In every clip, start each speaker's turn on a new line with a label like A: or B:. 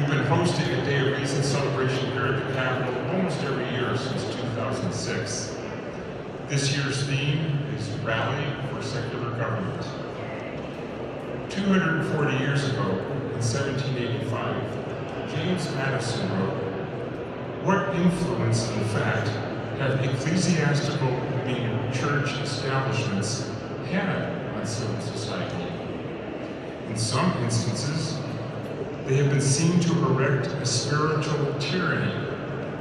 A: We've been hosting a Day of Reason celebration here at the Capitol almost every year since 2006. This year's theme is Rally for Secular Government. 240 years ago, in 1785, James Madison wrote, "What influence, in fact, have ecclesiastical, meaning church establishments, had on civil society? In some instances, they have been seen to erect a spiritual tyranny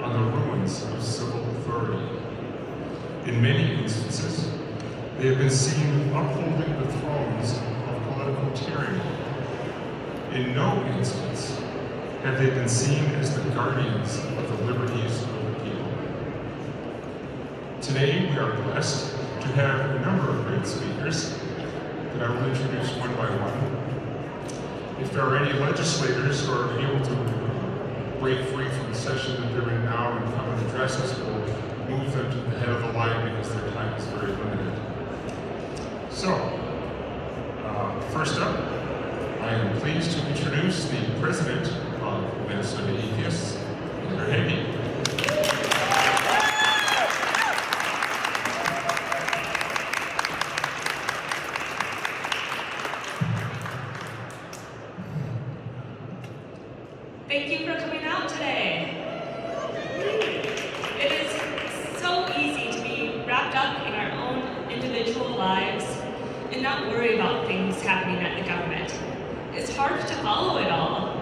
A: on the ruins of civil authority. In many instances, they have been seen upholding the thrones of political tyranny. In no instance have they been seen as the guardians of the liberties of the people." Today, we are blessed to have a number of great speakers that I will introduce one by one. If there are any legislators who are able to break free from the session that they're in now and come and address us, we'll move them to the head of the line because their time is very limited. So, first up, I am pleased to introduce the president of Minnesota Atheists, Heather Hagee.
B: Thank you for coming out today. It is so easy to be wrapped up in our own individual lives and not worry about things happening at the government. It's hard to follow it all.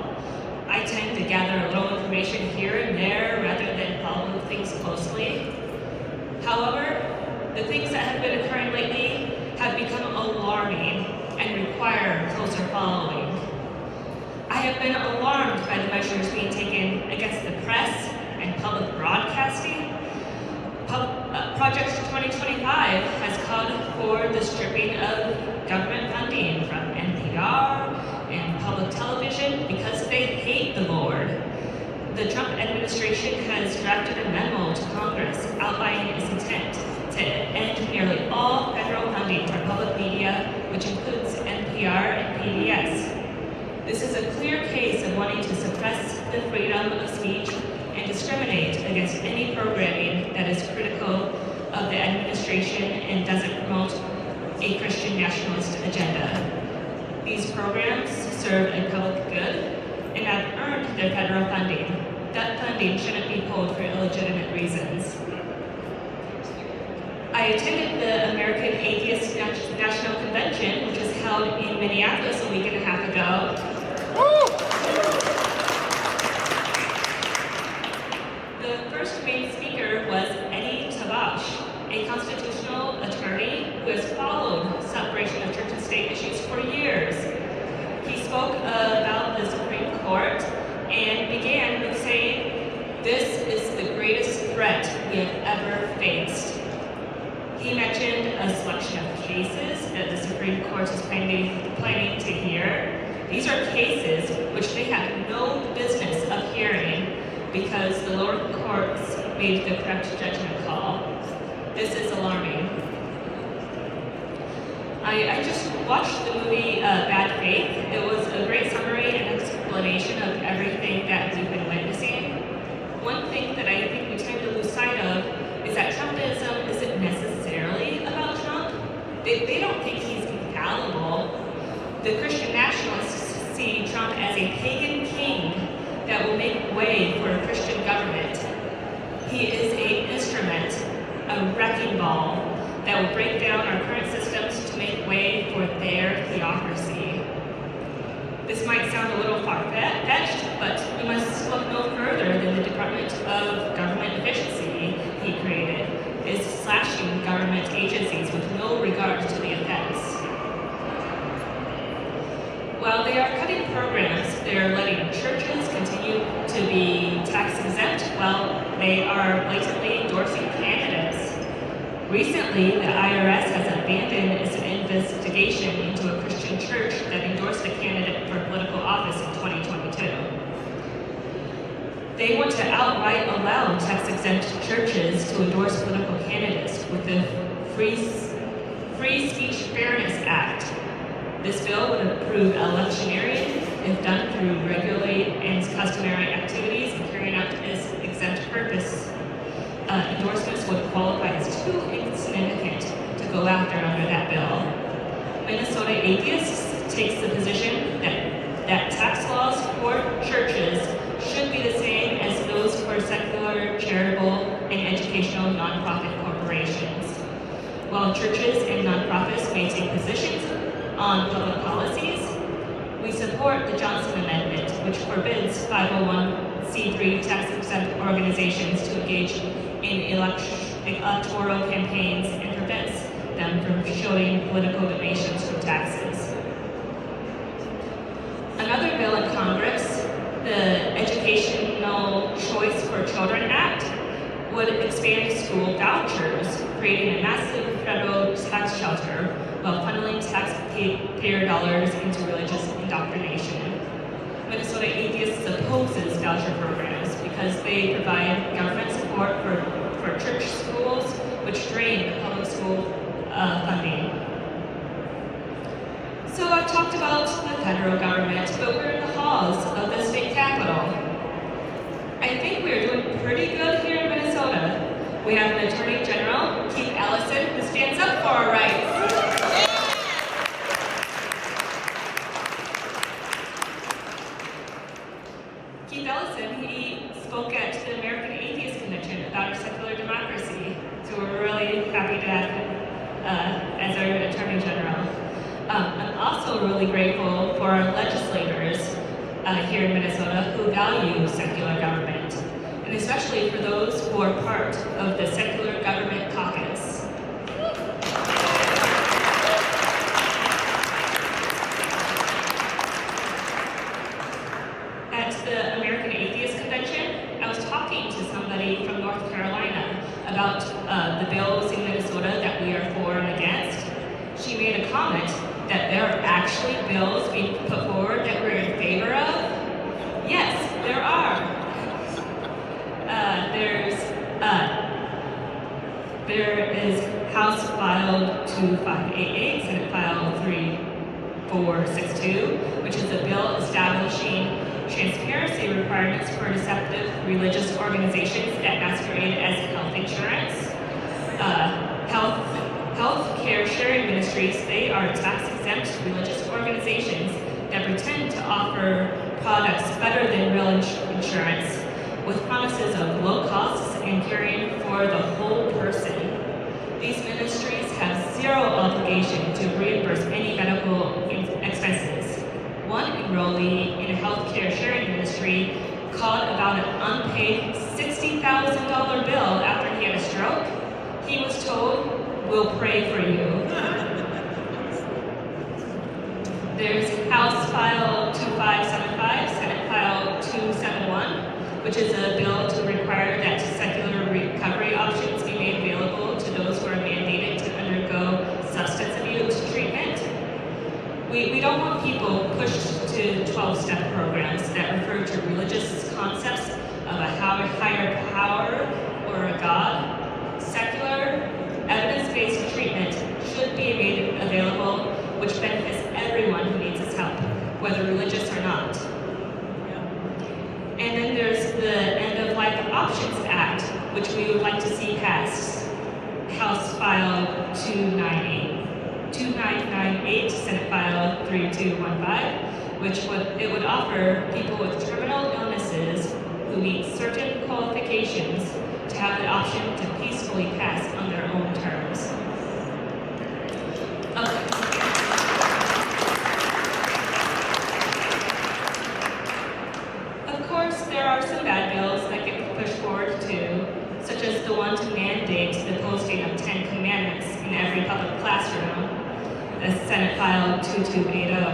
B: I tend to gather a little information here and there rather than follow things closely. However, the things that have been occurring lately have become alarming and require closer following. I have been alarmed by the measures being taken against the press and public broadcasting. Project 2025 has called for the stripping of government funding from NPR and public television because they hate the Lord. The Trump administration has drafted a memo to Congress outlining its intent to end nearly all federal funding for public media, which includes NPR and PBS. This is a clear case of wanting to suppress the freedom of speech and discriminate against any programming that is critical of the administration and doesn't promote a Christian nationalist agenda. These programs serve a public good and have earned their federal funding. That funding shouldn't be pulled for illegitimate reasons. I attended the American Atheist National Convention, which was held in Minneapolis a week and a half ago. The first main speaker was Eddie Tabash, a constitutional attorney who has followed separation of church and state issues for years. He spoke about the Supreme Court and began with saying, "This is the greatest threat we have ever faced." He mentioned a selection of cases that the Supreme Court is planning to hear. These are cases which they have no business of hearing because the lower courts made the correct judgment call. This is alarming. I just watched the movie Bad Faith. It was a great summary and explanation of everything that we've been witnessing. One thing that I think we tend to lose sight of is that Trumpism isn't necessarily about Trump. They don't think he's infallible. The Christian nationalists see Trump as a pagan king that will make way for a Christian government. He is an instrument, a wrecking ball, that will break down our current systems to make way for their theocracy. This might sound a little far-fetched, but we must look no further than the Department of Government Efficiency he created, is slashing government agencies with no regard to the effects. While they are cutting programs, they are letting churches continue to be tax exempt while they are blatantly endorsing candidates. Recently, the IRS has abandoned its investigation into a Christian church that endorsed a candidate for political office in 2022. They want to outright allow tax-exempt churches to endorse political candidates with the Free Speech Fairness Act. This bill would improve electioneering if done through regulated and customary activities and carrying out its exempt purpose, endorsements would qualify as too insignificant to go after under that bill. Minnesota Atheists takes the position that tax laws for churches should be the same as those for secular, charitable, and educational nonprofit corporations. While churches and nonprofits may take positions on public policies, we support the Johnson Amendment, which forbids 501c3 tax-exempt organizations to engage in electoral campaigns and prevents them from showing political donations from taxes. Another bill in Congress, the Educational Choice for Children Act, would expand school vouchers, creating a massive federal tax shelter while funneling taxpayer dollars into religious indoctrination. Minnesota Atheists opposes voucher programs because they provide government support for church schools, which drain the public school funding. So I've talked about the federal government, but we're in the halls of the state capitol. I think we're doing pretty good here in Minnesota. We have an Attorney General, Keith Ellison, who stands up for our rights. Keith Ellison, he spoke at the American Atheist Convention about our secular democracy, so we're really happy to have him as our Attorney General. I'm also really grateful for our legislators here in Minnesota who value secular government, and especially for those who are part of the Secular Government Caucus. At the American Atheist Convention, I was talking to somebody from North Carolina about the bills in Minnesota that we are for and against. She made a comment that there are actually bills being put forward that we're in favor of. Yes, there are. There is House File 2588, Senate File 3462, which is a bill establishing transparency requirements for deceptive religious organizations that masquerade as health insurance. Health care sharing ministries, they are tax-exempt religious organizations that pretend to offer products better than real insurance, with promises of low costs and caring for the whole person. These ministries have zero obligation to reimburse any medical expenses. One enrollee in a healthcare sharing ministry called about an unpaid $60,000 bill after he had a stroke. He was told, "We'll pray for you." There's House File 2575, Senate File 271, which is a bill to require that secular recovery options be made available to those who are mandated to undergo substance abuse treatment. We don't want people pushed to 12-step programs that refer to religious concepts of a higher power or a God. Secular, evidence-based treatment should be made available, which benefits everyone who needs this help, whether religious or not. And then there's the End of Life Options Act, which we would like to see passed. House File 2998, Senate File 3215, which would offer people with terminal illnesses who meet certain qualifications to have the option to peacefully pass on their own terms. Of course, there are some bad bills that get pushed forward too, such as the one to mandate the posting of 10 commandments in every public classroom, the Senate File 2280.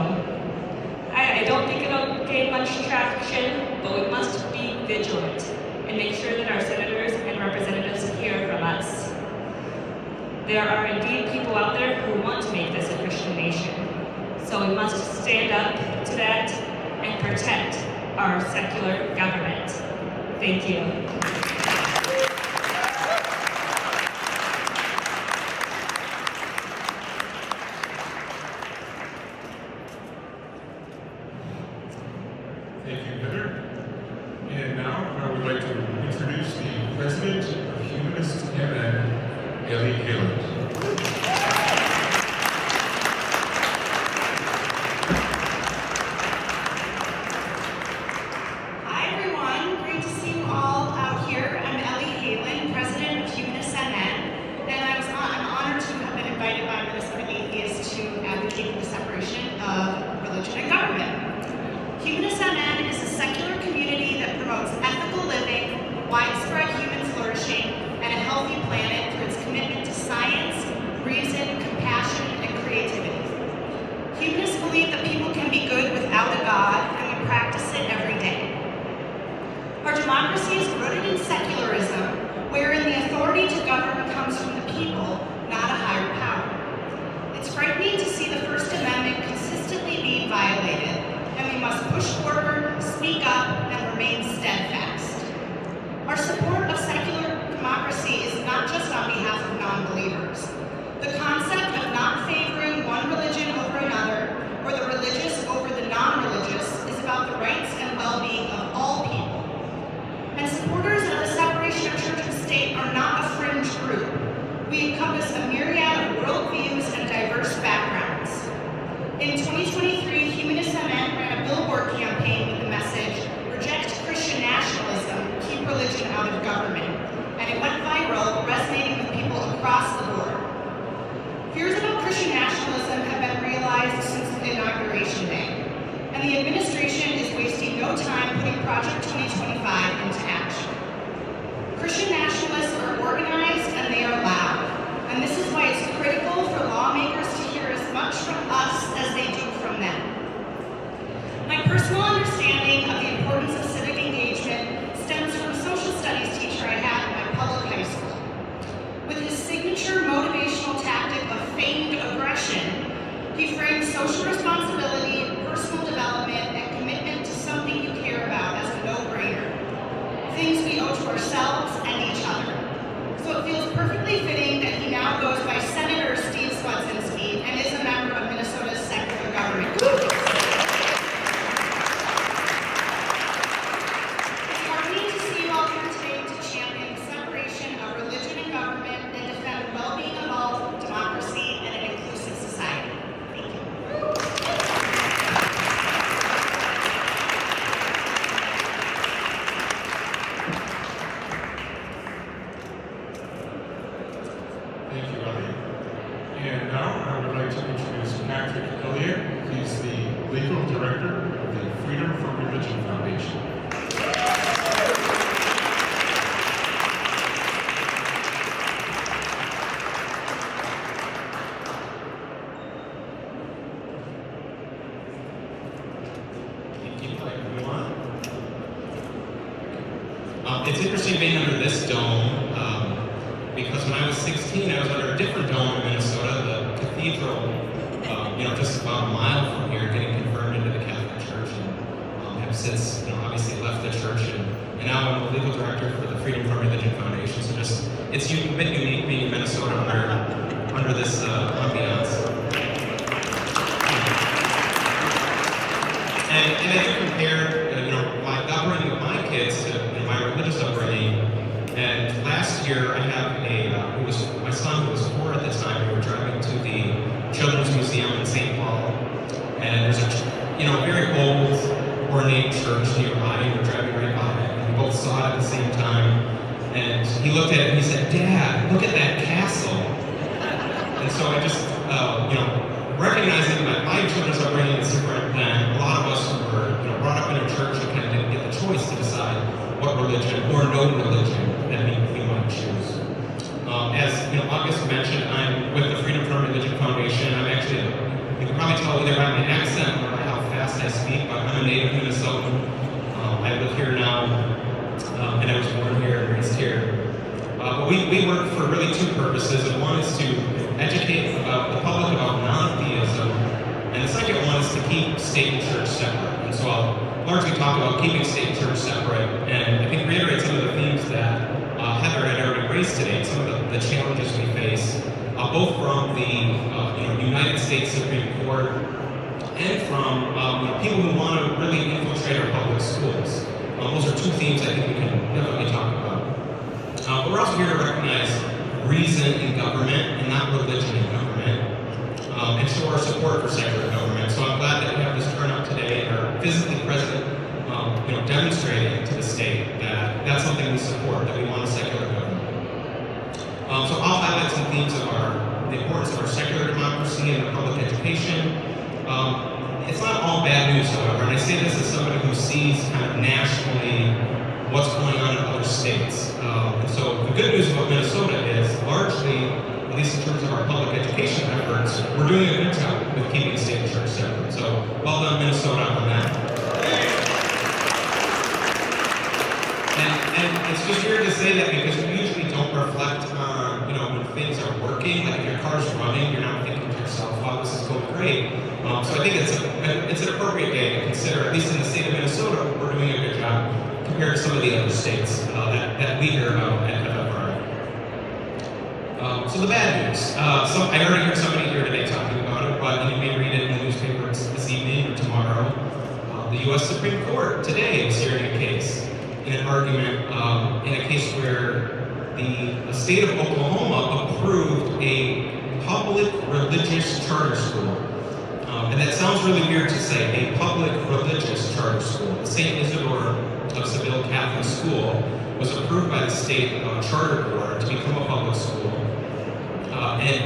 B: I don't think it'll gain much traction, but we must be vigilant and make sure that our senators and representatives hear from us. There are indeed people out there who want to make this a Christian nation, so we must stand up to that and protect our secular government. Thank you.
A: Thank you, Heather. And now I would like to introduce the President of Humanist MN, Ellie Haaland.
C: The separation of religion and government. Humanist MN is a secular community that promotes ethical living, widespread human flourishing, and a healthy planet through its commitment to science, reason, compassion, and creativity. Humanists believe that people can be good without a God, and we practice it every day. Our democracy is rooted in secularism, wherein the authority to govern comes from the people, not a higher power. It's frightening to see the First Amendment consistently being violated, and we must push forward, speak up, and remain steadfast. Our support of secular democracy is not just on behalf of non-believers. The concept of not favoring one religion over another, or the religious over the non-religious, is about the rights and well-being of all people. And supporters of the separation of church and state are not a fringe group. We encompass a myriad of worldviews and diverse backgrounds. In 2023, Humanist MN ran a billboard campaign with the message, "Reject Christian nationalism, keep religion out of government," and it went viral, resonating with people across the board. Fears about Christian nationalism have been realized since Inauguration Day, and the administration is wasting no time putting Project 2025 into action. Christian nationalists are organized and they are loud, and this is why it's critical for lawmakers to hear as much from us as they do from them. My personal understanding of the importance of civic engagement stems from a social studies teacher I had in my public high school. With his signature motivational tactic of feigned aggression, he framed social responsibility, personal development, and commitment to something you care about as a no-brainer. Things we owe to ourselves and each other. So it feels perfectly fitting that he now goes by Senator Steve Swedzinski and is a member of Minnesota's secular government caucus. It's heartening to see you all here today to champion the separation of religion and government and defend the well-being of all, democracy, and an inclusive society. Thank you.
A: Thank you, Ellie. And now I would like to introduce Patrick Elliott. He's the legal director of the Freedom from Religion Foundation.
D: Thank you, everyone. It's interesting being under this dome because when I was 16, I was under a different dome in Minnesota, the cathedral, just about a mile from here, getting confirmed into the Catholic Church, and have since, obviously left the church, and now I'm the legal director for the Freedom from Religion Foundation. So it's a bit unique being in Minnesota under this ambiance. And I do compare, my upbringing of my kids to my religious upbringing. And last year, I have my son who was 4 at the time. We were driving to the Children's Museum in St. Paul, and there's a very old, ornate church nearby. We were driving right by it, and we both saw it at the same time. And he looked at it and he said, "Dad, look at that castle." And so I just, recognizing that my children's upbringing is different than a lot of us who were, brought up in a church and kind of didn't get the choice to decide what religion or no religion that we might choose. As August mentioned, I'm with the Freedom from Religion Foundation. I'm actually, you can probably tell either by my accent or by how fast I speak, but I'm a native Minnesotan. I live here now, and I was born here and raised here. But we work for really two purposes, and one is to educate the public about non-theism, and the second one is to keep state and church separate. And so I'll largely talk about keeping state and church separate, and I think reiterate some of the themes that Heather had already raised today, some of the challenges we face, both from the United States Supreme Court and from people who want to really infiltrate our public schools. Those are two themes themes I think we can definitely talk about. But we're also here to recognize reason in government and not religion in government, and show our support for secular government. So I'm glad that we have this turnout today and are physically present, demonstrating to the state that that's something we support, that we want a secular government. So I'll highlight some themes of the importance of our secular democracy and public education. It's not all bad news, however, and I say this as somebody who sees kind of nationally what's going on in other states. And so the good news about Minnesota is largely, at least in terms of our public education efforts, we're doing a good job with keeping state and church separate. So well done, Minnesota, on that. And it's just weird to say that because we usually don't reflect on, when things are working, like if your car's running, you're not thinking to yourself, wow, this is going great. So I think it's an appropriate day to consider, at least in the state of Minnesota, we're doing a good job compared to some of the other states that we hear about at FFRI. So the bad news. I already heard somebody here today talking about it, but you may read it in the newspaper this evening or tomorrow. The U.S. Supreme Court today is hearing a case, in an argument, in a case where the state of Oklahoma approved a public religious charter school. And that sounds really weird to say, a public religious charter school. The St. Isidore of Seville Catholic School was approved by the state charter board to become a public school. And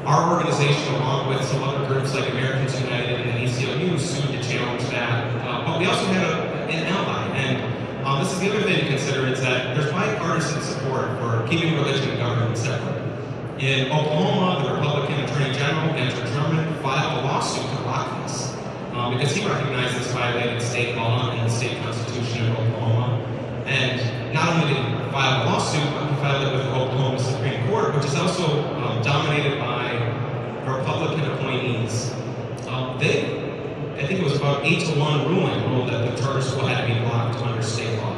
D: our organization, along with some other groups like Americans United and the ACLU, sued to challenge that. But we also had an ally. And this is the other thing to consider, is that there's bipartisan support for keeping religion and government separate. In Oklahoma, the Republican Attorney General, Gunter Sherman, filed a lawsuit to block this because he recognized this violated state law and the state constitution of Oklahoma. And not only did he file a lawsuit, but he filed it with the Oklahoma Supreme Court, which is also dominated by Republican appointees. I think it was about 8-1 ruling ruled that the charter school had to be blocked under state law.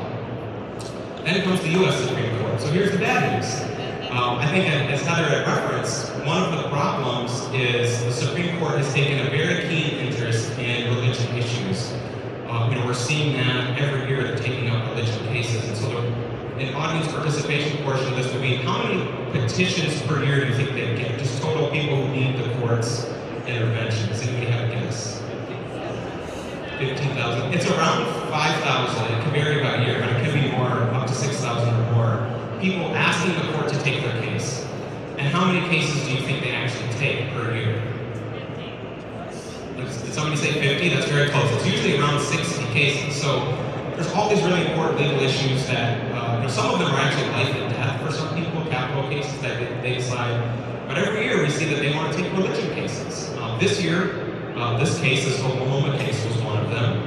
D: Then comes the U.S. Supreme Court. So here's the bad news. I think, as Heather had referenced, one of the problems is the Supreme Court has taken a very keen interest in religion issues. We're seeing that every year they're taking up religion cases. And so an audience participation portion of this would be, how many petitions per year do you think they get? Just total people who need the court's intervention. Does anybody have a guess? 15,000. It's around 5,000. It can vary by year, but it can be more, up to 6,000 or more. People asking the court to take their case. And how many cases do you think they actually take per year? Did somebody say 50? That's very close. It's usually around 60 cases. So there's all these really important legal issues that, some of them are actually life and death for some people, capital cases that they decide. But every year we see that they want to take religion cases. This year, this case, this Oklahoma case, was one of them.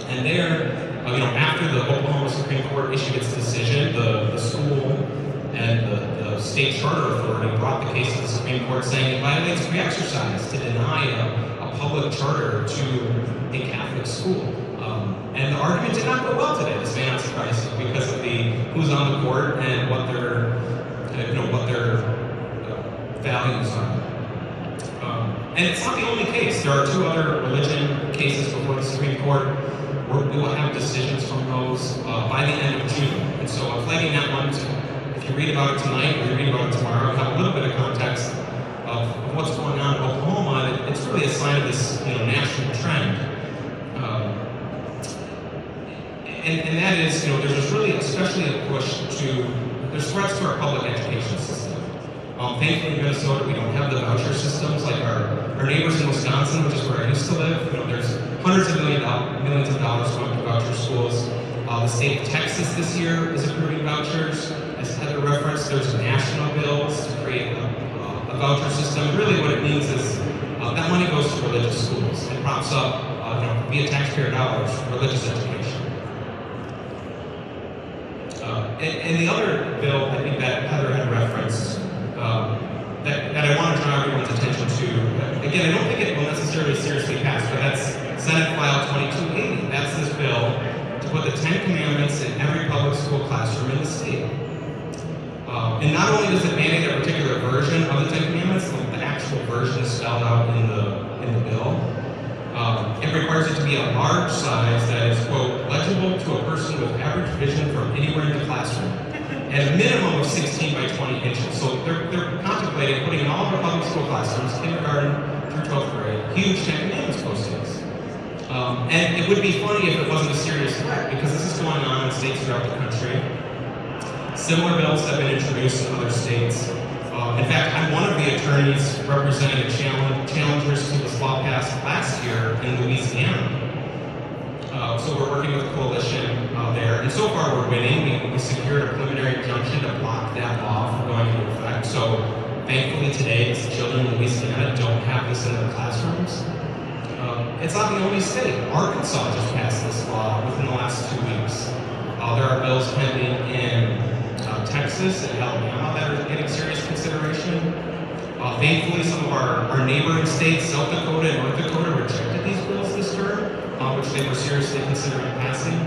D: And there, after the Oklahoma Supreme Court issued its decision, the school and the state charter authority brought the case to the Supreme Court saying it violates free exercise to deny a public charter to a Catholic school. And the argument did not go well today. This may not surprise you because of who's on the court and what their values are. And it's not the only case. There are 2 other religion cases before the Supreme Court. We will have decisions from those by the end of June. And so I'm flagging that one too. If you read about it tonight or you read about it tomorrow, you'll have a little bit of context of what's going on in Oklahoma. And it's really a sign of this national trend. And that is, there's really especially a push there's threats to our public education system. Thankfully in Minnesota, we don't have the voucher systems like our neighbors in Wisconsin, which is where I used to live. There's hundreds of millions of dollars going to voucher schools. The state of Texas this year is approving vouchers. As Heather referenced, there's national bills to create a voucher system. Really what it means is that money goes to religious schools and props up, via taxpayer dollars, religious education. And the other bill, I think that Heather had referenced, that I want to draw everyone's attention to. Again, I don't think it will necessarily seriously pass, but that's Senate File 2280. That's this bill to put the 10 Commandments in every public school classroom in the state. And not only does it mandate a particular version of the 10 Commandments, the actual version is spelled out in the bill. It requires it to be a large size that is, quote, legible accessible to a person with average vision from anywhere in the classroom, at a minimum of 16 by 20 inches. So they're contemplating putting in all of our public school classrooms, kindergarten through 12th grade, huge Ten Commandments postings. And it would be funny if it wasn't a serious threat, because this is going on in states throughout the country. Similar bills have been introduced in other states. In fact, I'm one of the attorneys representing the challengers to this law passed last year in Louisiana. So we're working with a coalition there, and so far we're winning. We secured a preliminary injunction to block that law from going into effect. So thankfully today, children in Louisiana don't have this in their classrooms. It's not the only state. Arkansas just passed this law within the last 2 weeks. There are bills pending in Texas and Alabama that are getting serious consideration. Thankfully, some of our neighboring states, South Dakota and North Dakota, rejected these bills this term, which they were seriously considering passing.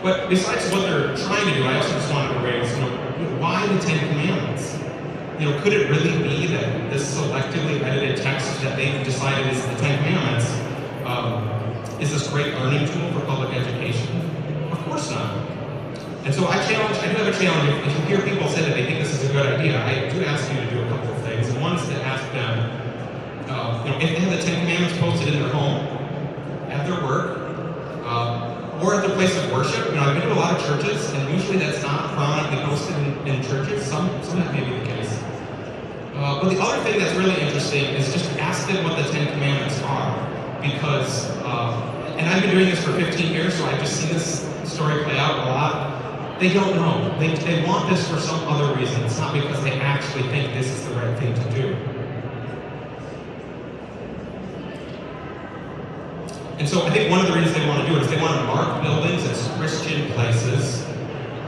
D: But besides what they're trying to do, I also just wanted to raise, why the Ten Commandments? Could it really be that this selectively edited text that they've decided is the Ten Commandments is this great learning tool for public education? Of course not. And so I do have a challenge. If you hear people say that they think this is a good idea, I do ask you to do a couple of things. And one is to ask them, if they have the Ten Commandments posted in their home, at their work, or at their place of worship. I've been to a lot of churches, and usually that's not prominently posted in churches. Some that may be the case. But the other thing that's really interesting is just ask them what the Ten Commandments are, because, and I've been doing this for 15 years, so I've just seen this story play out a lot. They don't know. They want this for some other reason. It's not because they actually think this is the right thing to do. And so I think one of the reasons they want to do it is they want to mark buildings as Christian places.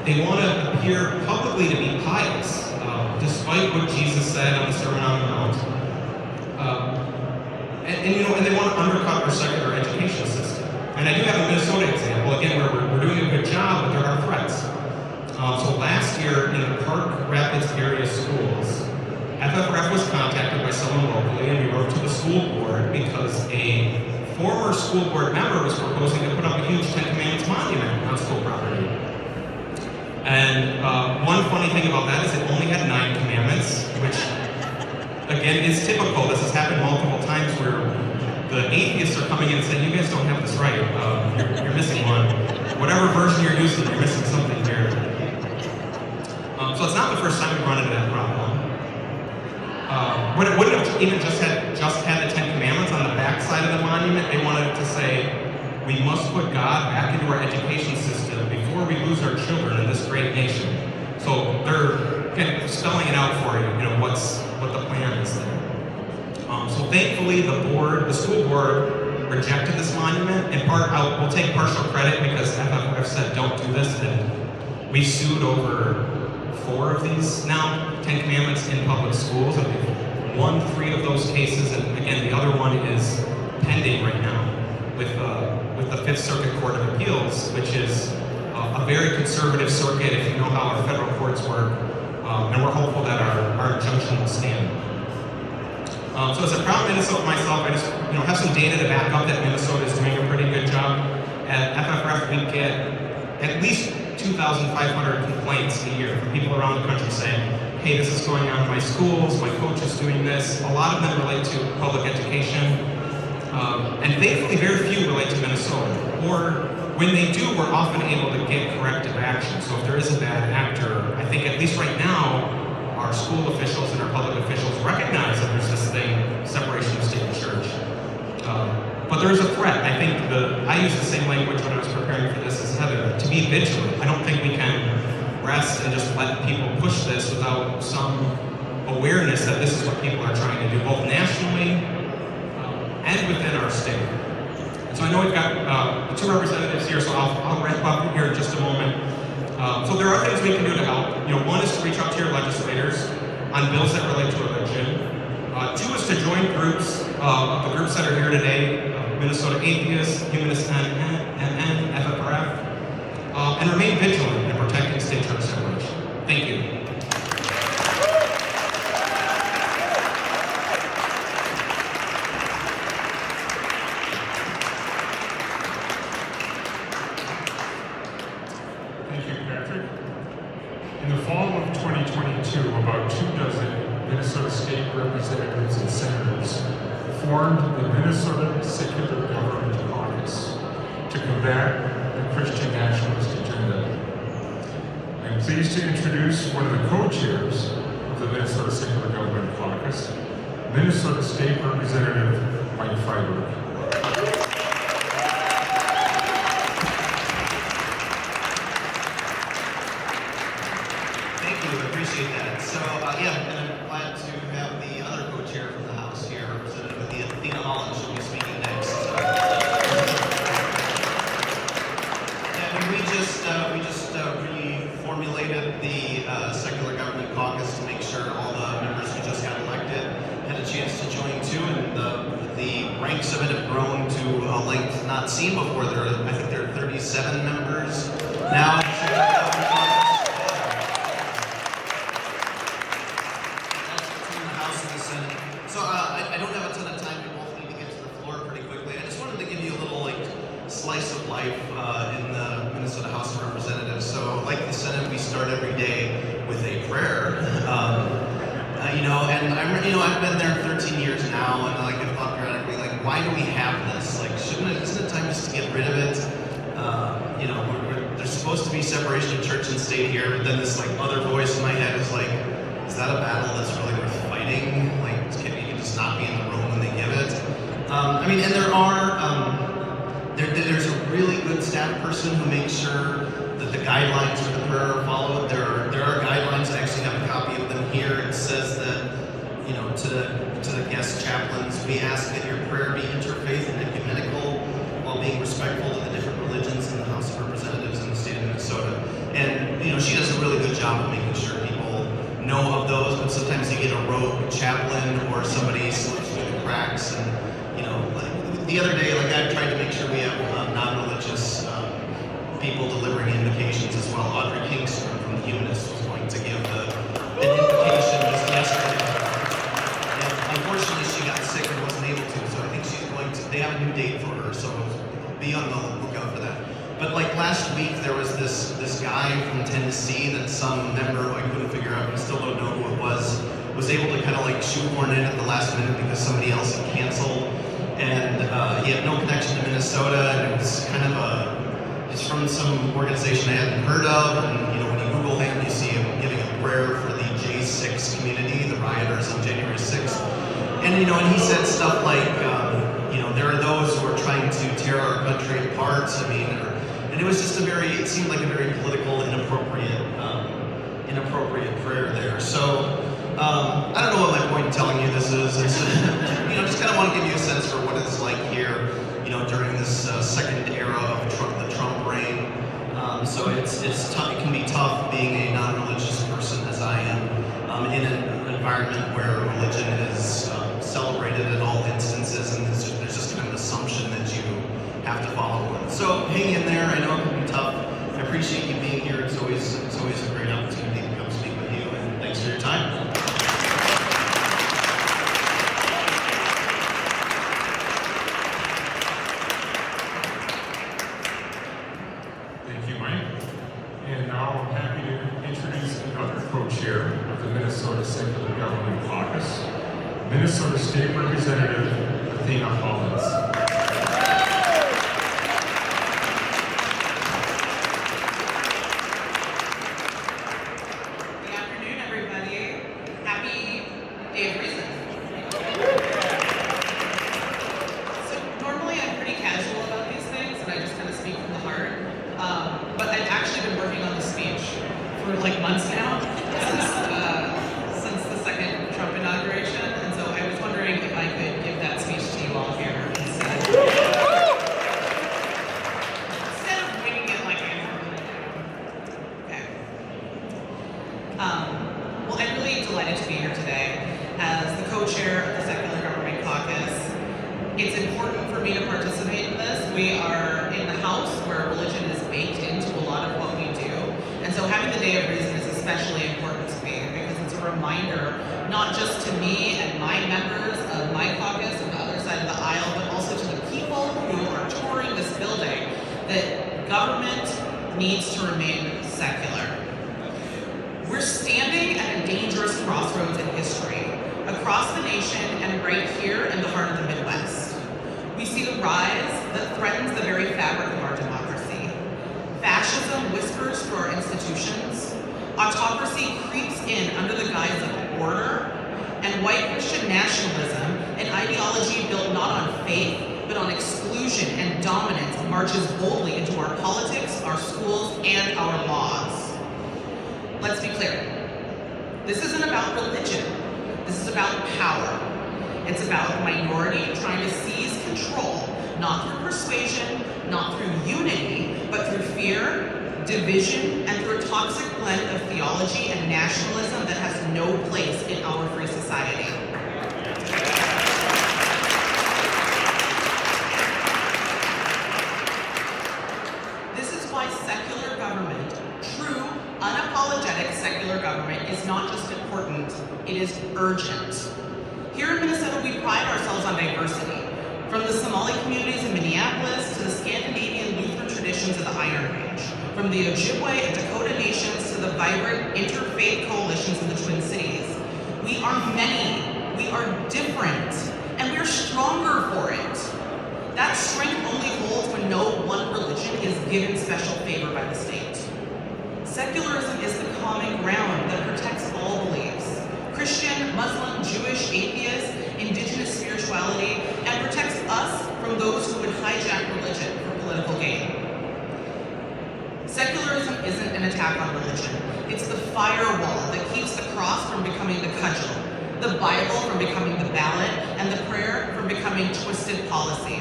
D: They want to appear publicly to be pious, despite what Jesus said on the Sermon on the Mount. And they want to undercut our secular education system. And I do have a Minnesota example, again, where we're doing a good job, but there are threats. So last year in the Park Rapids area schools, FFRF was contacted by someone locally, and we wrote to the school board because a former school board member was proposing to put up a huge Ten Commandments monument on school property. And one funny thing about that is it only had 9 commandments, which again is typical. This has happened multiple times where the atheists are coming in and saying, you guys don't have this right, you're missing one. Whatever version you're using, you're missing something here. So it's not the first time we've run into that problem. But it wouldn't have even just had the Ten Commandments on the back side of the monument. They wanted to say, we must put God back into our education system before we lose our children in this great nation. So they're kind of spelling it out for you, what the plan is there. So thankfully, the school board rejected this monument. In part, we'll take partial credit because FFRF said don't do this, and we sued over 4 of these now, Ten Commandments in public schools, and we've won 3 of those cases, and again, the other one is pending right now with the Fifth Circuit Court of Appeals, which is a very conservative circuit if you know how our federal courts work, and we're hopeful that our injunction will stand. So as a proud Minnesota myself, I just have some data to back up that Minnesota is doing a pretty good job. At FFRF, we get at least 2,500 complaints a year from people around the country saying, hey, this is going on in my schools, my coach is doing this. A lot of them relate to public education, and thankfully very few relate to Minnesota. Or when they do, we're often able to get corrective action. So if there is a bad actor, I think at least right now, our school officials and our public officials recognize that there's this thing, separation of state and church. But there is a threat. I think I use the same language when I was preparing for this as Heather, to be vigilant. I don't think we can rest and just let people push this without some awareness that this is what people are trying to do, both nationally and within our state. And so I know we've got 2 representatives here, so I'll wrap up here in just a moment. So there are things we can do to help. One is to reach out to your legislators on bills that relate to religion. 2 is to join groups, the groups that are here today, Minnesota Atheists, Humanists MN, FFRF, and remain vigilant in protecting state-church separation. Thank you.
A: In the fall of 2022, about 24 Minnesota state representatives and senators formed the Minnesota Secular Government Caucus to combat the Christian nationalist agenda. I'm pleased to introduce one of the co-chairs of the Minnesota Secular Government Caucus, Minnesota State Representative Mike Freiberg.
E: Thank you, I appreciate that. So, and I'm glad to have the other co-chair from the House here, Representative Athena Holland, she'll be speaking next. We just reformulated the Secular Government Caucus to make sure all the members who just got elected had a chance to join too, and the ranks of it have grown to a length not seen before. I think there are 37 members now. So I don't have a ton of time. We both need to get to the floor pretty quickly. I just wanted to give you a little slice of life in the Minnesota House of Representatives. So like the Senate, we start every day with a prayer. And I've been there 13 years now, and I've thought periodically, why do we have this? Isn't it time just to get rid of it? There's supposed to be separation of church and state here, but then this other voice in my head is is that a battle that's really worth fighting? You can just not be in the room when they give it. And there's a really good staff person who makes sure that the guidelines for the prayer are followed. There are guidelines. I actually have a copy of them here. It says that, to the guest chaplains, we ask that your prayer be interfaith and ecumenical while being respectful to the different religions in the House of Representatives in the state of Minnesota. And, she does a really good job of making sure people know of those, but sometimes you get a rogue chaplain or somebody slips through the cracks. And the other day, I've tried to make sure we have non-religious people delivering invocations as well. Audrey Kingston from the Humanists was going to give an invocation just yesterday. And unfortunately, she got sick and wasn't able to, so I think she's going to, they have a new date for her, so be on the lookout for that. But last week, there was this guy from Tennessee that some member who I couldn't figure out, and I still don't know who it was able to kind of shoehorn in at the last minute because somebody else had canceled. And he had no connection to Minnesota, and it was kind of it's from some organization I hadn't heard of. And when you Google him, you see him giving a prayer for the J6 community, the rioters on January 6th. And and he said stuff there are those who are trying to tear our country apart. And it was just it seemed like a very political, inappropriate prayer there. So I don't know what my point in telling you this is. It's, just kind of want to give you a sense for what it's like here, during this second era of the Trump reign. So it's tough. It can be tough being a non-religious person, as I am, in an environment where religion is celebrated at all instances, and there's just kind of an assumption that you have to follow one. So hang in there. I know it can be tough. I appreciate you being here. It's always a great opportunity to come speak with you, and thanks for your time.
A: Thank you, Mike. And now I'm happy to introduce another co-chair of the Minnesota Secular Government Caucus, Minnesota State Representative Athena Holland.
F: Months now, since the second Trump inauguration, and so I was wondering if I could give that speech to you all here instead of winging it like I normally do. Okay. Well, I'm really delighted to be here today as the co-chair of the Secular Government Caucus. It's important for me to participate in this. We are in the House where religion is baked into a lot of what we do. And so having the Day of Reason is especially important to me because it's a reminder, not just to me and my members of my caucus on the other side of the aisle, but also to the people who are touring this building, that government needs to remain secular. We're standing at a dangerous crossroads in history, across the nation and right here in the heart of the Midwest. We see the rise that threatens the very fabric of our democracy. Fascism whispers through our institutions, autocracy creeps in under the guise of order, and white Christian nationalism, an ideology built not on faith, but on exclusion and dominance, marches boldly into our politics, our schools, and our laws. Let's be clear. This isn't about religion. This is about power. It's about a minority trying to seize control, not through persuasion, not through unity, but through fear, division, and through a toxic blend of theology and nationalism that has no place in our free society. This is why secular government, true, unapologetic secular government, is not just important, it is urgent. Here in Minnesota, we pride ourselves on diversity, from the Somali communities in Minneapolis to the Scandinavian Lutheran traditions of the Iron Range, from the Ojibwe and Dakota nations to the vibrant interfaith coalitions in the Twin Cities. We are many, we are different, and we are stronger for it. That strength only holds when no one religion is given special favor by the state. Secularism is the common ground that protects all beliefs: Christian, Muslim, Jewish, atheist, indigenous spirituality, and protects us from those who would hijack religion for political gain. Secularism isn't an attack on religion. It's the firewall that keeps the cross from becoming the cudgel, the Bible from becoming the ballot, and the prayer from becoming twisted policy.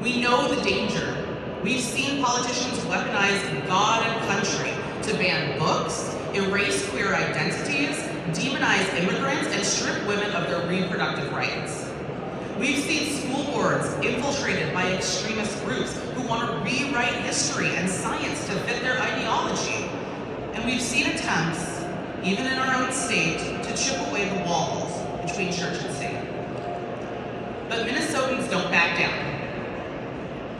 F: We know the danger. We've seen politicians weaponize God and country to ban books, erase queer identities, demonize immigrants, and strip women of their reproductive rights. We've seen school boards infiltrated by extremist groups who want to rewrite history and science to fit their ideology. And we've seen attempts, even in our own state, to chip away the walls between church and state. But Minnesotans don't back down.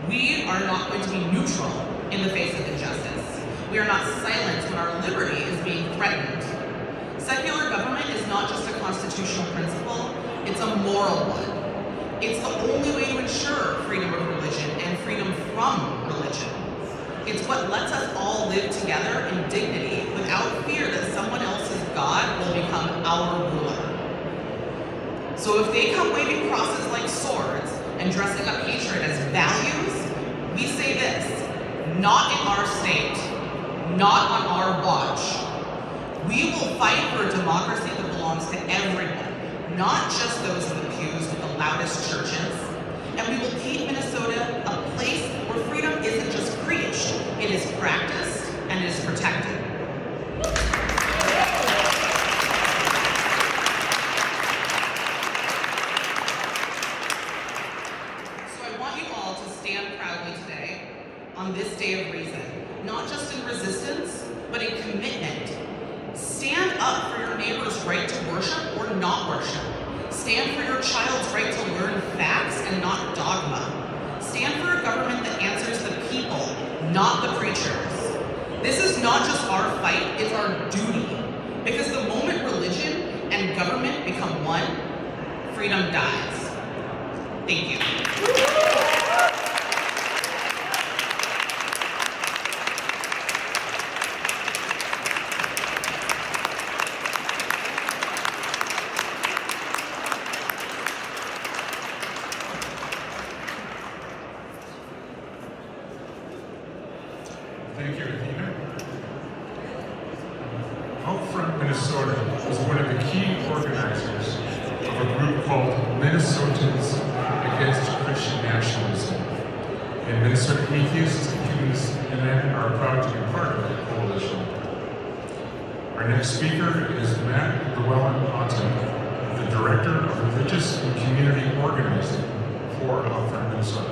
F: We are not going to be neutral in the face of injustice. We are not silent when our liberty is being threatened. Secular government is not just a constitutional principle, it's a moral one. It's the only way to ensure freedom of religion and freedom from religion. It's what lets us all live together in dignity without fear that someone else's God will become our ruler. So if they come waving crosses like swords and dressing up hatred as values, we say this: not in our state, not on our watch. We will fight for a democracy that belongs to everyone, not just those in the pews with the loudest churches. And we will keep Minnesota a place where freedom isn't just preached, it is practiced and it is protected. So I want you all to stand proudly today on this day of reason, not just in resistance, but in commitment. Stand up for your neighbor's right to worship or not worship. Stand for your child's right to learn facts and not dogma. Stand for a government that answers the people, not the preachers. This is not just our fight, it's our duty. Because the moment religion and government become one, freedom dies. Thank you.
A: Thank you, Athena. Outfront Minnesota is one of the key organizers of a group called Minnesotans Against Christian Nationalism. And Minnesota Atheists and Humanists are proud to be part of that coalition. Our next speaker is Matt Llewellyn-Autumn, the Director of Religious and Community Organizing for Outfront Minnesota.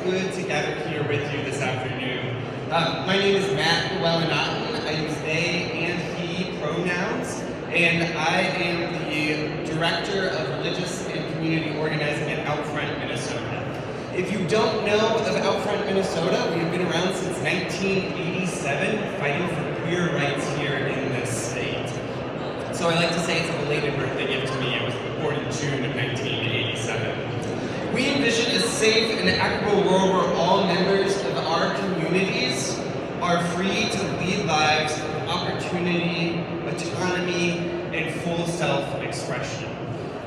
G: Good to gather here with you this afternoon. My name is Matt Llewellyn-Otten. I use they and he pronouns, and I am the Director of Religious and Community Organizing at Outfront, Minnesota. If you don't know of Outfront, Minnesota, we have been around since 1987, fighting for queer rights here in this state. So I like to say it's a belated birthday gift to me. I was born in June of 1987. We envision a safe and equitable world where all members of our communities are free to lead lives of opportunity, autonomy, and full self-expression.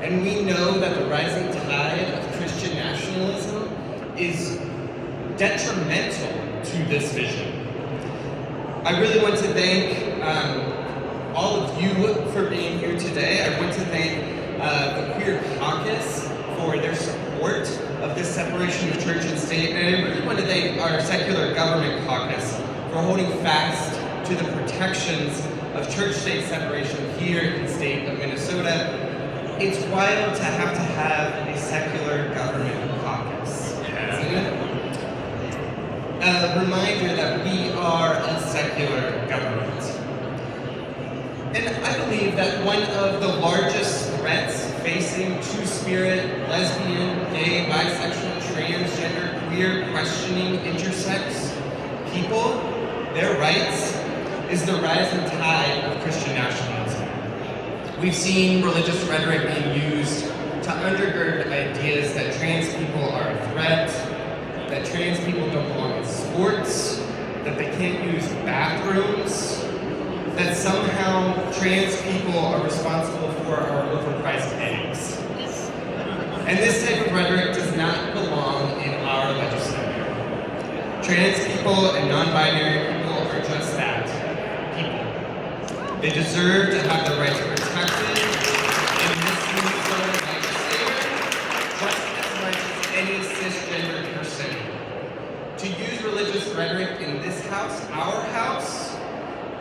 G: And we know that the rising tide of Christian nationalism is detrimental to this vision. I really want to thank all of you for being here today. I want to thank the Queer Caucus for their support of this separation of church and state, and I really want to thank our Secular Government Caucus for holding fast to the protections of church-state separation here in the state of Minnesota. It's wild to have a secular government caucus, isn't it? A reminder that we are a secular government. And I believe that one of the largest threats facing two-spirit, lesbian, gay, bisexual, transgender, queer, questioning, intersex people, their rights, is the rising tide of Christian nationalism. We've seen religious rhetoric being used to undergird ideas that trans people are a threat, that trans people don't belong in sports, that they can't use bathrooms, that somehow trans people are responsible for our overpriced eggs. And this type of rhetoric does not belong in our legislature. Trans people and non-binary people are just that, people. They deserve to have their rights protected in this Minnesota legislature just as much as any cisgender person. To use religious rhetoric in this house, our house,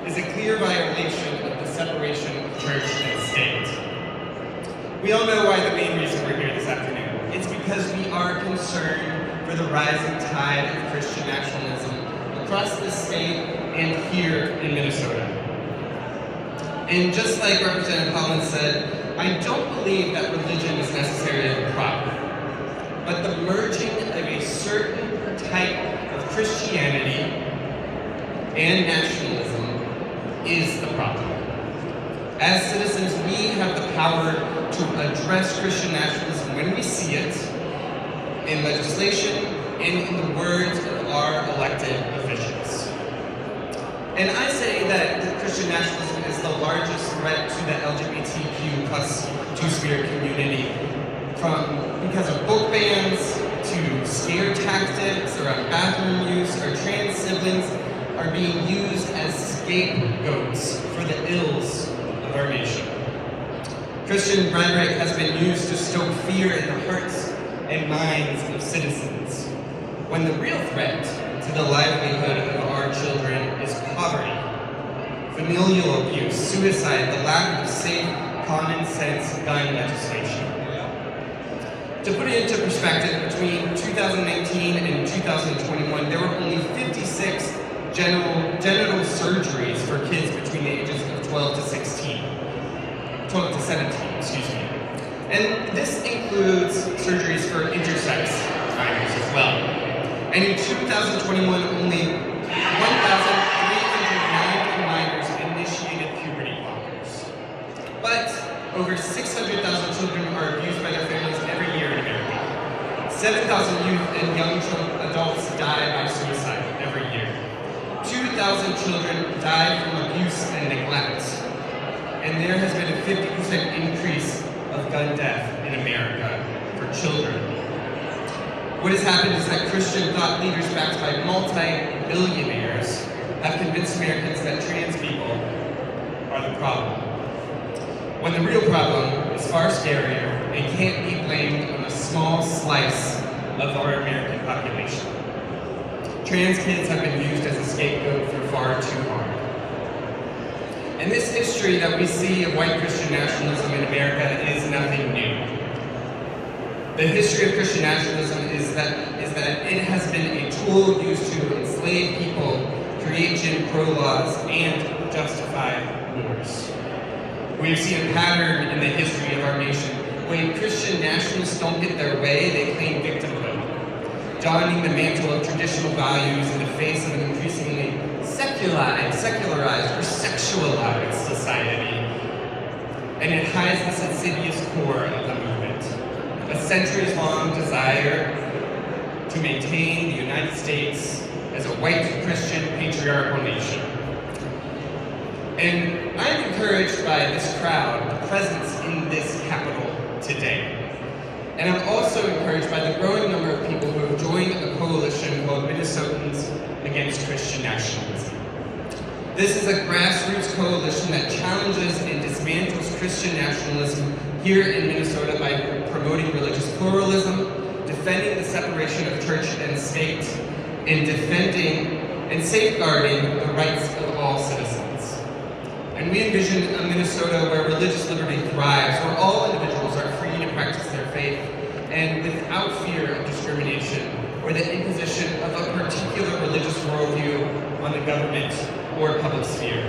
G: is a clear violation of the separation of church and state. We all know why the main reason we're here this afternoon. It's because we are concerned for the rising tide of Christian nationalism across the state and here in Minnesota. And just like Representative Collins said, I don't believe that religion is necessarily the problem, but the merging of a certain type of Christianity and nationalism is the problem. As citizens, we have the power to address Christian nationalism when we see it in legislation and in the words of our elected officials. And I say that Christian nationalism is the largest threat to the LGBTQ plus two-spirit community, because of book bans to scare tactics around bathroom use. Our trans siblings are being used as scapegoats for the ills of our nation. Christian rhetoric has been used to stoke fear in the hearts and minds of citizens, when the real threat to the livelihood of our children is poverty, familial abuse, suicide, the lack of safe, common sense gun legislation. To put it into perspective, between 2019 and 2021, there were only 56 genital surgeries for kids between the ages of 12 to 17, And this includes surgeries for intersex minors as well. And in 2021, only 1,309 minors initiated puberty blockers. But over 600,000 children are abused by their families every year in America. 7,000 youth and young adults die by suicide every year. 2,000 children die from abuse and neglect. And there has been a 50% increase of gun death in America for children. What has happened is that Christian thought leaders backed by multi-billionaires have convinced Americans that trans people are the problem, when the real problem is far scarier and can't be blamed on a small slice of our American population. Trans kids have been used as a scapegoat for far too long. And this history that we see of white Christian nationalism in America is nothing new. The history of Christian nationalism is is that it has been a tool used to enslave people, create Jim Crow laws, and justify wars. We've seen a pattern in the history of our nation. When Christian nationalists don't get their way, they claim victimhood, donning the mantle of traditional values in the face of an increasingly secularized or sexualized society. And it hides this insidious core of the movement, a centuries-long desire to maintain the United States as a white Christian patriarchal nation. And I'm encouraged by this crowd, the presence in this Capitol today. And I'm also encouraged by the growing number of people who have joined a coalition called Minnesotans Against Christian Nationalism. This is a grassroots coalition that challenges and dismantles Christian nationalism here in Minnesota by promoting religious pluralism, defending the separation of church and state, and defending and safeguarding the rights of all citizens. And we envision a Minnesota where religious liberty thrives, where all individuals are free to practice their faith, and without fear of discrimination or the imposition of a particular religious worldview on the government or public sphere.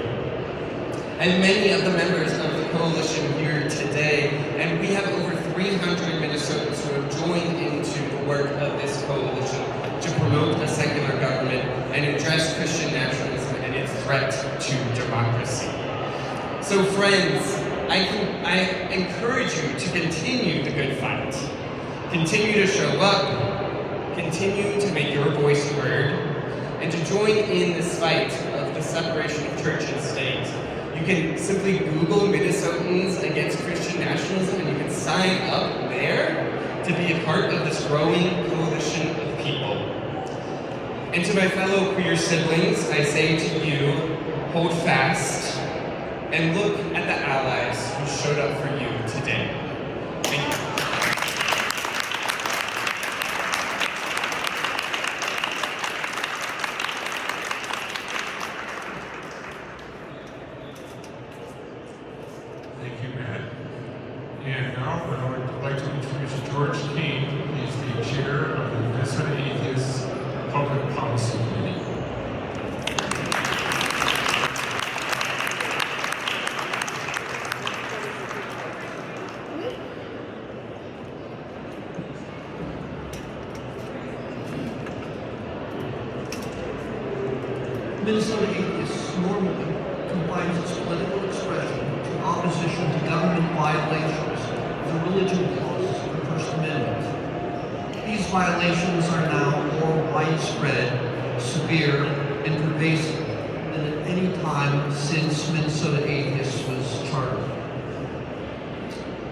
G: And many of the members of the coalition here today, and we have over 300 Minnesotans who have joined into the work of this coalition to promote a secular government and address Christian nationalism and its threat to democracy. So friends, I encourage you to continue the good fight. Continue to show up, continue to make your voice heard, and to join in this fight of the separation of church and state. You can simply Google Minnesotans Against Christian Nationalism and you can sign up there to be a part of this growing coalition of people. And to my fellow queer siblings, I say to you, hold fast and look at the allies who showed up for you today. Thank you.
A: Thank you, Matt. And now I would like to introduce George King. He's the chair of the Minnesota Atheists Public Policy Committee.
H: Minnesota Atheists normally confines its political expression to opposition to government violations of the religion clauses of the First Amendment. These violations are now more widespread, severe, and pervasive than at any time since Minnesota Atheists was chartered.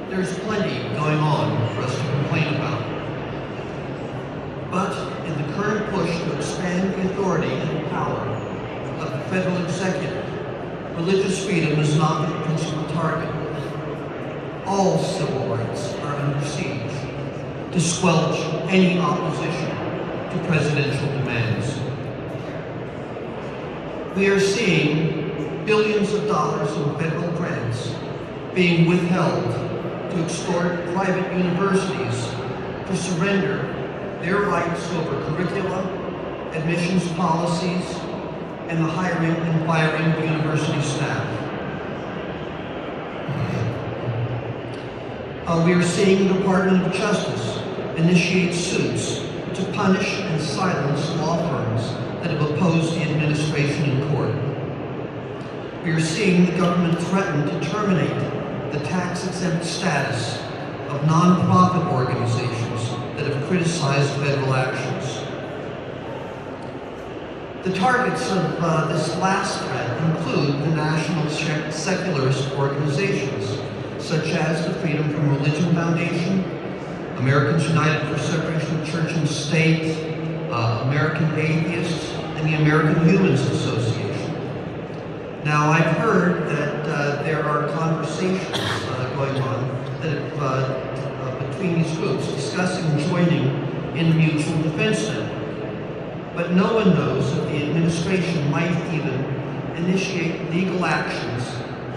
H: There's plenty going on for us to complain about. But in the current push to expand the authority and power of the federal executive, religious freedom is not the principal target. All civil rights are under siege to squelch any opposition to presidential demands. We are seeing billions of dollars in federal grants being withheld to extort private universities to surrender their rights over curricula, admissions policies, and the hiring and firing of university staff. We are seeing the Department of Justice initiate suits to punish and silence law firms that have opposed the administration in court. We are seeing the government threaten to terminate the tax-exempt status of nonprofit organizations that have criticized federal actions. The targets of this last threat include the national secularist organizations, such as the Freedom from Religion Foundation, Americans United for Separation of Church and State, American Atheists, and the American Humans Association. Now, I've heard that there are conversations going on that between these groups discussing joining in mutual defense network. But no one knows if the administration might even initiate legal actions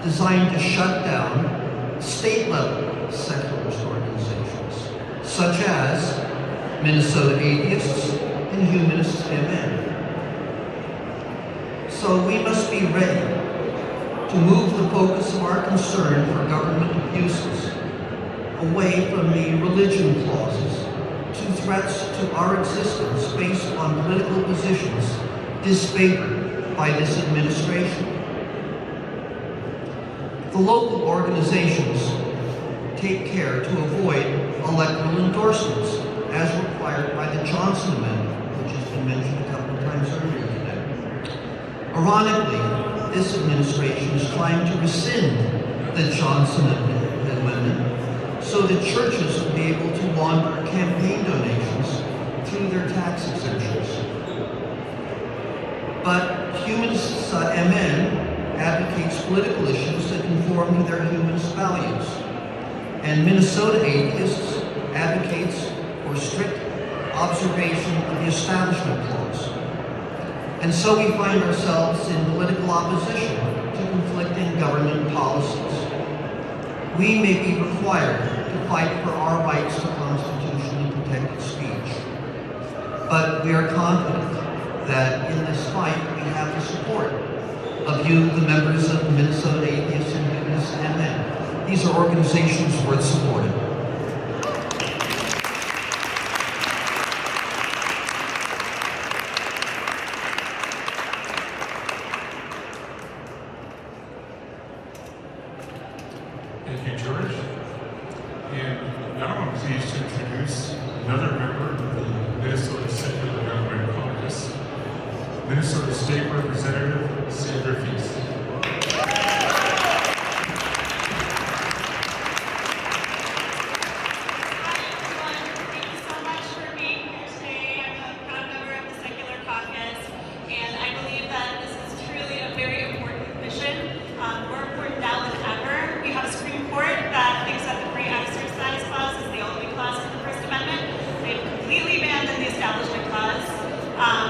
H: designed to shut down state-level secularist organizations, such as Minnesota Atheists, and Humanists MN. So we must be ready to move the focus of our concern for government abuses away from the religion clauses to threats to our existence based on political positions disfavored by this administration. The local organizations take care to avoid electoral endorsements as required by the Johnson Amendment, which has been mentioned a couple of times earlier today. Ironically, this administration is trying to rescind the Johnson Amendment so that churches will be able to launder campaign donations through their tax exemptions. But Humanists MN advocates political issues that conform to their humanist values. And Minnesota Atheists advocates for strict observation of the Establishment Clause. And so we find ourselves in political opposition to conflicting government policies. We may be required to fight for our rights to constitutionally protected speech. But we are confident that in this fight we have the support of you, the members of the Minnesota Atheists and Humanists MN. These are organizations worth supporting.
A: Thank you, George. And now I'm pleased to introduce another member of the Minnesota Secular Government Caucus, Minnesota State Representative Sandra Feast.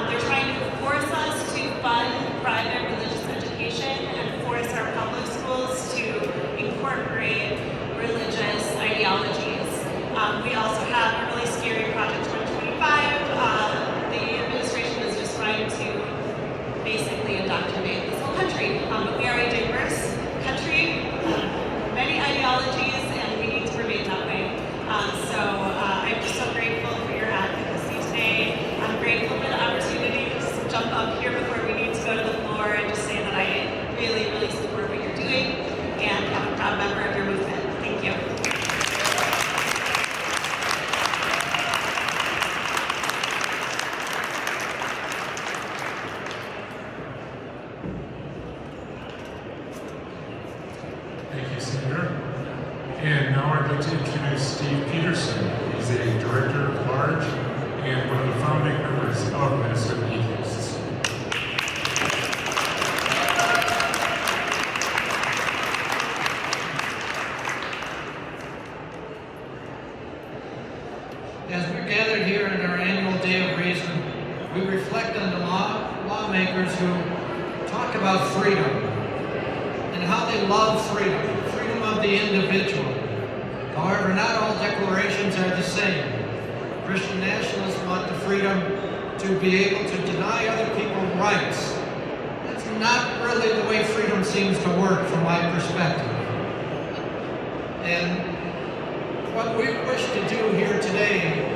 B: They're trying to force us to fund private religious education and force our public schools to incorporate religious ideologies. We also have a really scary Project 2025. The administration is just trying to basically indoctrinate this whole country. But we are a diverse country, many ideologies, and we need to remain that way. I'm just so grateful for your advocacy today. I'm grateful for the opportunity to just jump up here before we need to go to the floor and just say that I really, really support what you're doing and I'm a proud member of your movement. Thank you.
A: Thank you, Sandra. And now I'd like to introduce Steve Peterson. He's a director at large and one of the founding members of Minnesota Atheists.
I: As we're gathered here in our annual Day of Reason, we reflect on the lawmakers who talk about freedom and how they love freedom of the individual. However, not all declarations are the same. Christian nationalists want the freedom to be able to deny other people rights. That's not really the way freedom seems to work from my perspective. And what we wish to do here today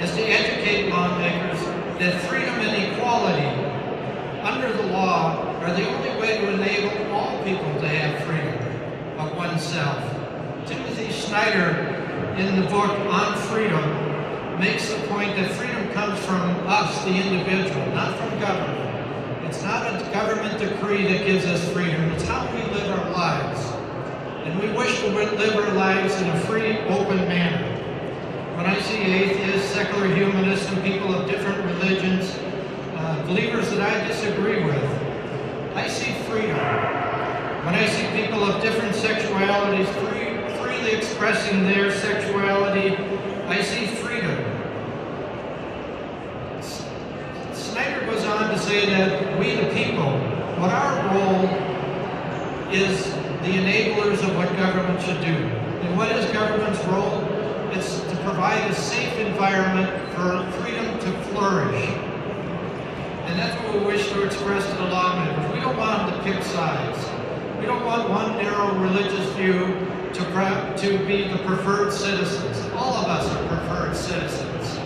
I: is to educate lawmakers that freedom and equality under the law are the only way to enable all people to have freedom of oneself. Timothy Snyder, in the book On Freedom, makes the point that freedom comes from us, the individual, not from government. It's not a government decree that gives us freedom, it's how we live our lives. And we wish to live our lives in a free, open manner. When I see atheists, secular humanists, and people of different religions, believers that I disagree with, I see freedom. When I see people of different sexualities freely expressing their sexuality, I see freedom. Snyder goes on to say that we the people, what our role is the enablers of what government should do. And what is government's role? It's to provide a safe environment for freedom to flourish. And that's what we wish to express to the lawmakers. We don't want them to pick sides. We don't want one narrow religious view to be the preferred citizens. All of us are preferred citizens.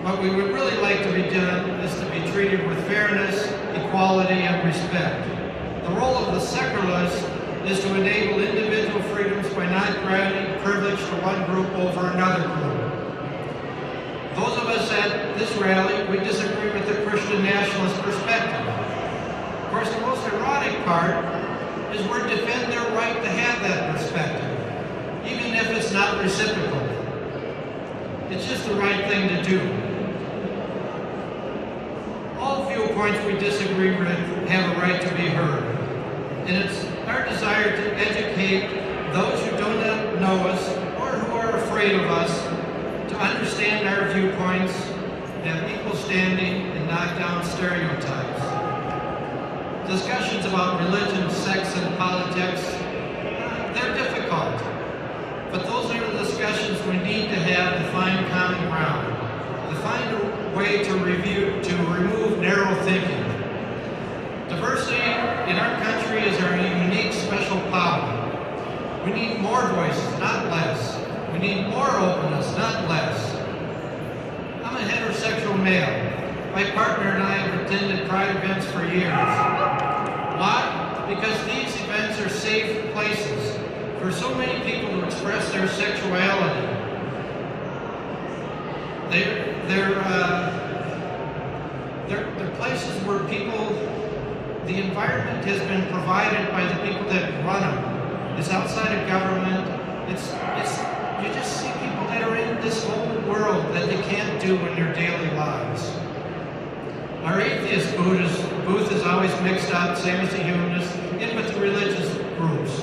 I: What we would really like to be done is to be treated with fairness, equality, and respect. The role of the secularists is to enable individual freedoms by not granting privilege to one group over another group. Those of us at this rally, we disagree with the Christian nationalist perspective. Of course, the most ironic part is we defend their right to have that perspective, even if it's not reciprocal. It's just the right thing to do. All viewpoints we disagree with have a right to be heard. And it's our desire to educate those who do not know us or who are afraid of us to understand our viewpoints, have equal standing, and knock down stereotypes. Discussions about religion, sex, and politics, they're difficult. But those are the discussions we need to have to find common ground, to find a way to remove narrow thinking. Diversity in our country is our unique special power. We need more voices, not less. We need more openness, not less. I'm a heterosexual male. My partner and I have attended Pride events for years. Why? Because these events are safe places for so many people to express their sexuality. They're places where people, the environment has been provided by the people that run them. It's outside of government. You just see people that are in this whole world that they can't do in their daily lives. Our atheist booth is always mixed up, same as the humanist, in with the religious groups.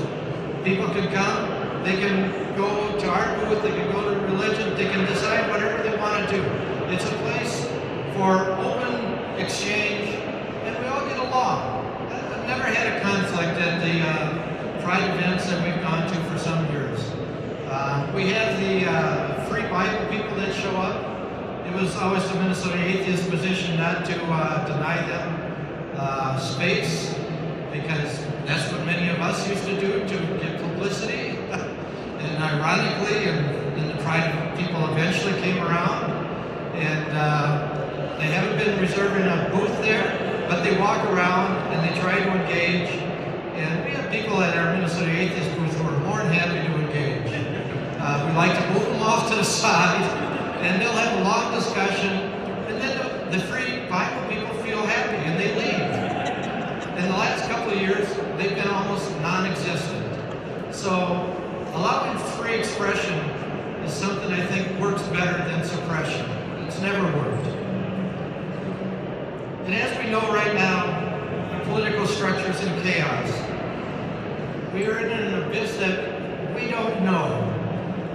I: People can come, they can go to our booth, they can go to religion, they can decide whatever they want to do. It's a place for open exchange, and we all get along. I've never had a conflict at the Pride events that we've gone to for some years. We have the free Bible people that show up. It was always the Minnesota atheist position not to deny them space, because that's what many of us used to do to get publicity. And ironically, and the Pride people eventually came around, and they haven't been reserving a booth there, but they walk around and they try to engage. And we have people at our Minnesota atheist booth who are more than happy to engage. We like to move them off to the side, and they'll have a long discussion, and then the free Bible people feel happy and they leave. In the last couple of years, they've been almost non-existent. So allowing free expression is something I think works better than suppression. It's never worked. And as we know right now, the political structure is in chaos. We are in an abyss that we don't know.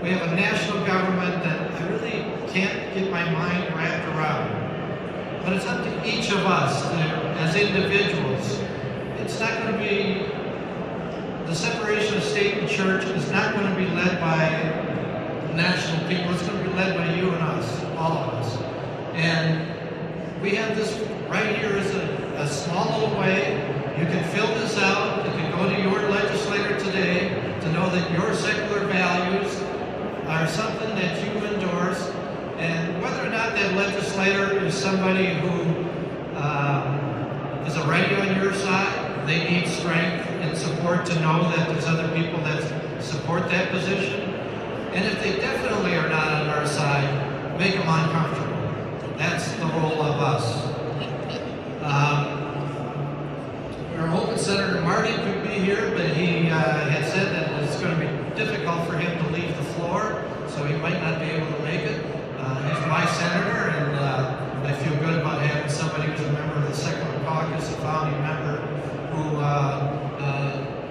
I: We have a national government that I really can't get my mind wrapped around. But it's up to each of us as individuals. It's not going to be, the separation of state and church is not going to be led by national people. It's going to be led by you and us, all of us. And we have this right here as a small little way. You can fill this out. You can go to your legislator today to know that your secular values are something that you endorse, and whether or not that legislator is somebody who is already on your side, they need strength and support to know that there's other people that support that position. And if they definitely are not on our side, make them uncomfortable. That's the role of us. We were hoping Senator Marty could be here, but he had said that it's going to be difficult for him to leave the floor, so he might not be able to make it. He's my senator, and I feel good about having somebody who's a member of the Secular Caucus, a founding member, who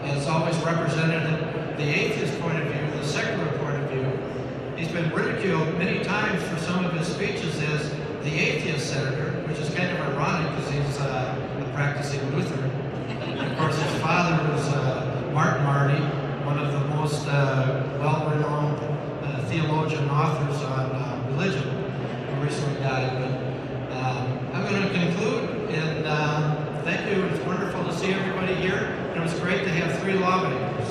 I: has always represented the atheist point of view, the secular point of view. He's been ridiculed many times for some of his speeches as the atheist senator, which is kind of ironic because he's a practicing Lutheran. And of course, his father was Martin Marty, one of the most well-renowned theologian and authors on religion who recently died. But I'm going to conclude, and thank you. It's wonderful to see everybody here, and it was great to have 3 lawmakers.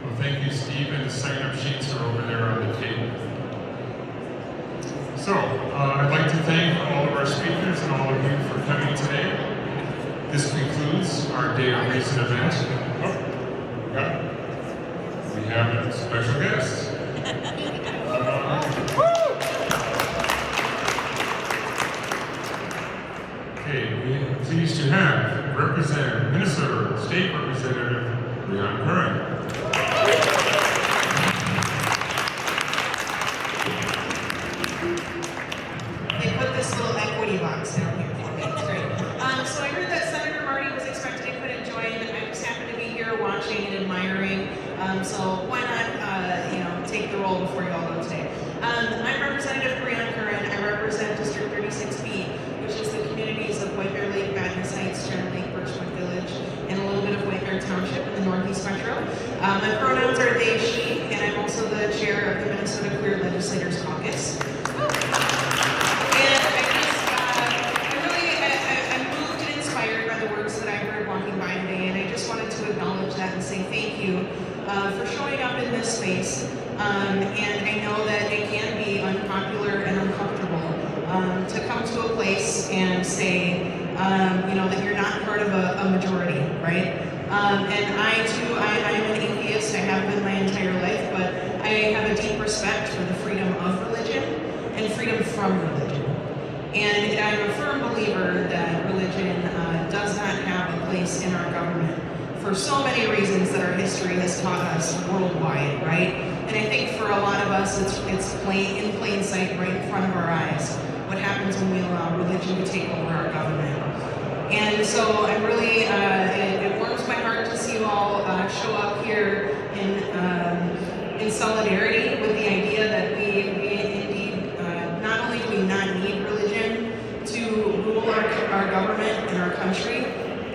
A: Well, thank you, Steve, and the sign-up sheets are over there on the table. So, I'd like to thank all of our speakers and all of you for coming today. This concludes our Day of Reason event. Oh, yeah. We have a special guest. Okay, we're pleased to have Minnesota State Representative Brian Curran.
C: They put this little equity box down here for me. It's great. So I heard that Senator Marty was expected and couldn't join. I just happened to be here watching and admiring. So why not, take the role before you all go today? I'm Representative Brian Curran. I represent District 36B, which is the communities of White Bear Lake, Badness Heights, Sharon Lake, Birchwood Village, and a little bit of White Bear Township in the Northeast Metro. My pronouns are they, she, and I'm also the chair of the Minnesota Queer Legislators Caucus. I'm moved and inspired by the words that I heard walking by today, and I just wanted to acknowledge that and say thank you for showing up in this space. And I know that it can be unpopular and uncomfortable to come to a place and say, that you're not part of a majority, right? And I too, I am an atheist. I have been my entire life, but I have a deep respect for the freedom of religion and freedom from religion. And I'm a firm believer that religion does not have a place in our government for so many reasons that our history has taught us worldwide, right? And I think for a lot of us, it's in plain sight right in front of our eyes what happens when we allow religion to take over our government. And so I'm really, it warms my heart to see you all show up here in solidarity with the idea that we indeed, not only do we not need religion to rule our government and our country,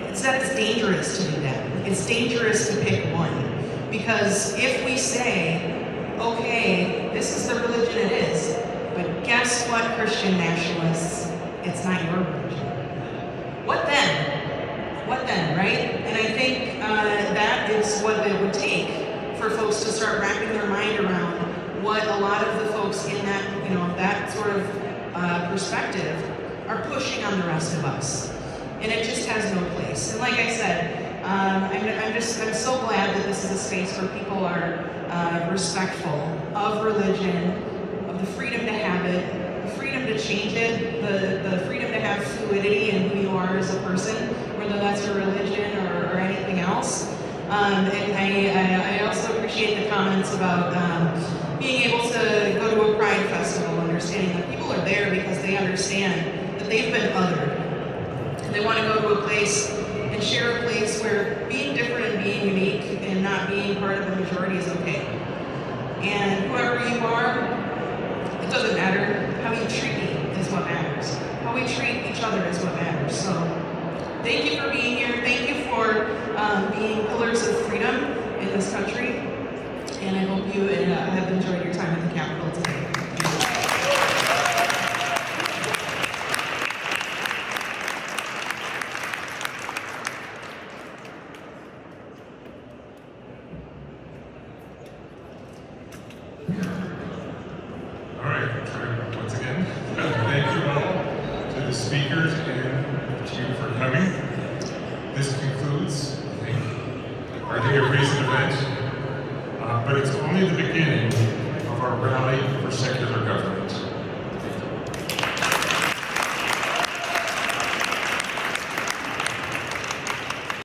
C: it's that it's dangerous to do that. It's dangerous to pick one. Because if we say, okay, this is the religion it is, but guess what, Christian nationalists? It's not your religion. What then? What then, right? And I think that is what it would take for folks to start wrapping their mind around what a lot of the folks in that, that sort of perspective are pushing on the rest of us. And it just has no place. And like I said, I'm so glad that this is a space where people are respectful of religion, of the freedom to have it, the freedom to change it, the freedom to have fluidity in who you are as a person, whether that's your religion or anything else. And I also appreciate the comments about being able to go to a Pride festival, understanding that people are there because they understand that they've been othered. And they want to go to a place and share a place where being different and being unique and not being part of the majority is okay. And whoever you are, it doesn't matter. How you treat me is what matters. How we treat each other is what matters. So thank you for being here. Thank you for being pillars of freedom in this country. And I hope you have enjoyed your time at the Capitol today.
A: Speakers and to you for coming. This concludes, I think, our Day of Reason event, but it's only the beginning of our rally for secular government.